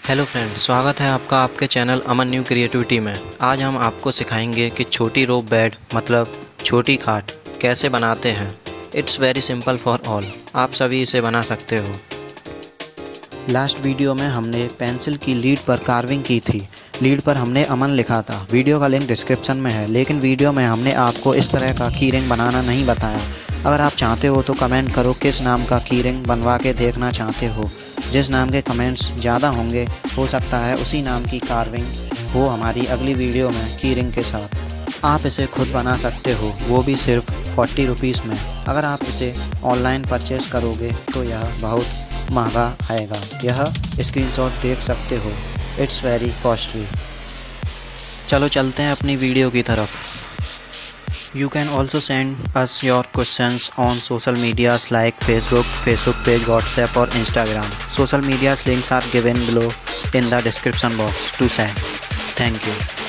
Hello friends, स्वागत है आपका आपके चैनल अमन न्यू क्रिएटिविटी में। आज हम आपको सिखाएंगे कि छोटी रोप बेड मतलब छोटी खाट कैसे बनाते हैं। It's very simple for all, आप सभी इसे बना सकते हो। लास्ट वीडियो में हमने पेंसिल की लीड पर कार्विंग की थी। लीड पर हमने अमन लिखा था। वीडियो का लिंक डिस्क्रिप्शन में है, लेकिन वीडियो में हमने आपको इस तरह का कीरिंग बनाना नहीं बताया। अगर आप चाहते हो तो कमेंट करो किस नाम का कीरिंग बनवा के देखना चाहते हो। जिस नाम के कमेंट्स ज़्यादा होंगे हो सकता है उसी नाम की कार्विंग हो हमारी अगली वीडियो में कीरिंग के साथ। आप इसे खुद बना सकते हो, वो भी सिर्फ 40 रुपीज़ में। अगर आप इसे ऑनलाइन परचेज़ करोगे तो यह बहुत महंगा आएगा। यह स्क्रीनशॉट देख सकते हो, इट्स वेरी कॉस्टली। चलो चलते हैं अपनी वीडियो की तरफ। You can also send us your questions on social medias like Facebook page, WhatsApp or Instagram. Social media's links are given below in the description box to send. Thank you.